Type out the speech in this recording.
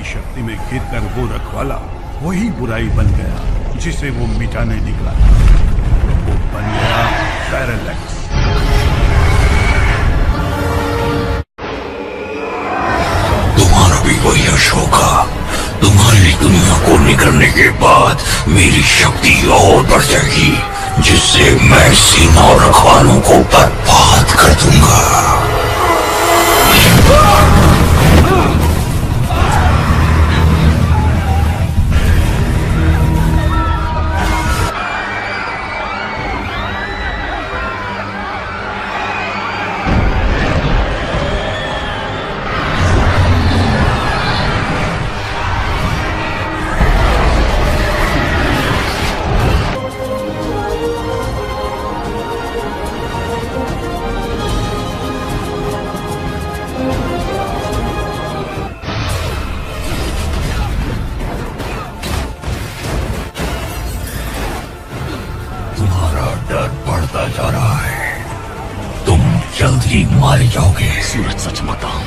शक्ति में घिरकर वो रखवाला वही बुराई बन गया जिसे वो मिटाने निकला था। वो बन गया पैरालैक्स। तुम्हारा भी वही यश होगा। तुम्हारी दुनिया को निकलने के बाद मेरी शक्ति और बढ़ जाएगी, जिससे मैं सीमा और रखवालों को बर्बाद कर दूंगा। तुम्हारा डर बढ़ता जा रहा है। तुम जल्द ही मारे जाओगे। सूरज सच मत आओ।